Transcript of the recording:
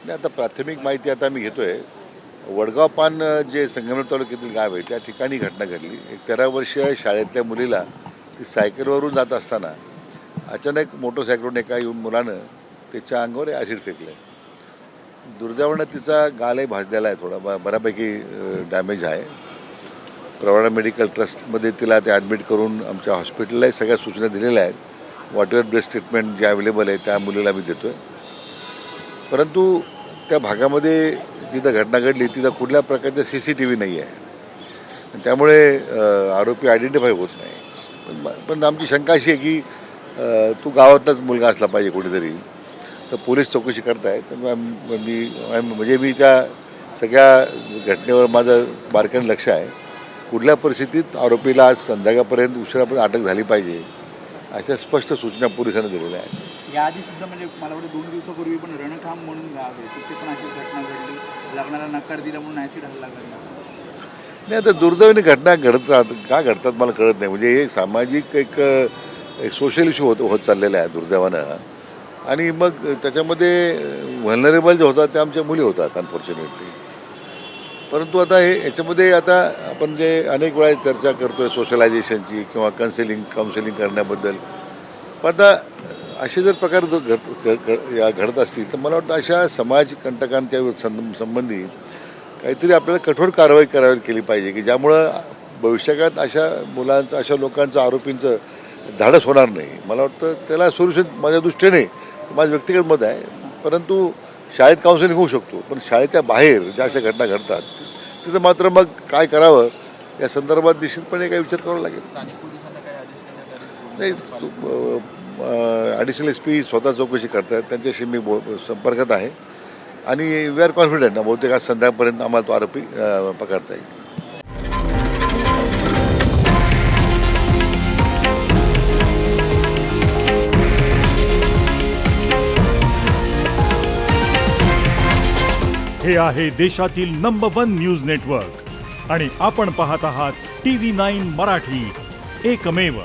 नाही, आता प्राथमिक माहिती आता मी घेतोय. वडगाव पान जे संगमेश्वर तालुक्यातील गाव आहे त्या ठिकाणी घटना घडली. एक 13 वर्षीय शाळेतल्या मुलीला ती सायकलवरून जात असताना अचानक मोटरसायकलवरून एका येऊन मुलानं त्याच्या अंगावर ॲसिड फेकलं. दुर्दैवानं तिचा गालही भाजलेला आहे, थोडा बऱ्यापैकी डॅमेज आहे. प्रवाडा मेडिकल ट्रस्टमध्ये तिला ते ॲडमिट करून आमच्या हॉस्पिटललाही सगळ्या सूचना दिलेल्या आहेत. व्हॉटएव्हर बेस्ट ट्रीटमेंट जे अवेलेबल आहे त्या मुलीला मी देतो आहे. परंतु त्या भागामध्ये जिथं घटना घडली तिथं कुठल्या प्रकारचा CCTV नाही आहे, त्यामुळे आरोपी आयडेंटिफाय होत नाही. पण आमची शंका अशी आहे की तो गावातलाच मुलगा असला पाहिजे कोणीतरी. तर पोलीस चौकशी करतायत. मी त्या सगळ्या घटनेवर माझं बारकाईने लक्ष आहे. कुठल्या परिस्थितीत आरोपीला आज संध्याकाळपर्यंत उशिरापर्यंत अटक झाली पाहिजे अशा स्पष्ट सूचना पोलिसांनी दिलेल्या आहेत. याआधी सुद्धा म्हणजे मला वाटतं 2 दिवसापूर्वी पण रणखांब म्हणून गाव आहे, तिथे पण अशी घटना घडली. लग्नाला नकार दिला म्हणून ॲसिड हल्ला घडला. नाही, आता दुर्दैवाने घटना घडत राहतात. का घडतात मला कळत नाही. म्हणजे एक सामाजिक एक सोशल इश्यू होत चाललेला आहे दुर्दैवानं. आणि मग त्याच्यामध्ये व्हलनरेबल जे होतात ते आमच्या मुली होतात अनफॉर्च्युनेटली. परंतु आता याच्यामध्ये आता आपण जे अनेक वेळा चर्चा करतो आहे सोशलायझेशनची किंवा काउन्सिलिंग करण्याबद्दल. पण आता असे जर प्रकार घडत असतील तर मला वाटतं अशा समाजकंटकांच्या संबंधी काहीतरी आपल्याला कठोर कारवाई केली पाहिजे की ज्यामुळं भविष्यकाळात अशा मुलांचं अशा लोकांचं आरोपींचं धाडस होणार नाही. मला वाटतं त्याला सोल्युशन माझ्या दृष्टीने माझं व्यक्तिगत मत आहे. परंतु शाळेत काउन्सिलिंग होऊ शकतो, पण शाळेच्या बाहेर ज्या अशा घटना घडतात तिथं मात्र मग काय करावं या संदर्भात निश्चितपणे काही विचार करावा लागेल. नाही, ॲडिशनल SP स्वतः चौकशी करतायत. त्यांच्याशी मी संपर्कात आहे आणि वी आर कॉन्फिडंट ना बहुतेक आज संध्याकाळपर्यंत आम्हाला तो आरोपी पकडता येईल. हे आहे देशातील नंबर 1 न्यूज नेटवर्क आणि आपण पाहत आहात TV9 मराठी, एकमेव.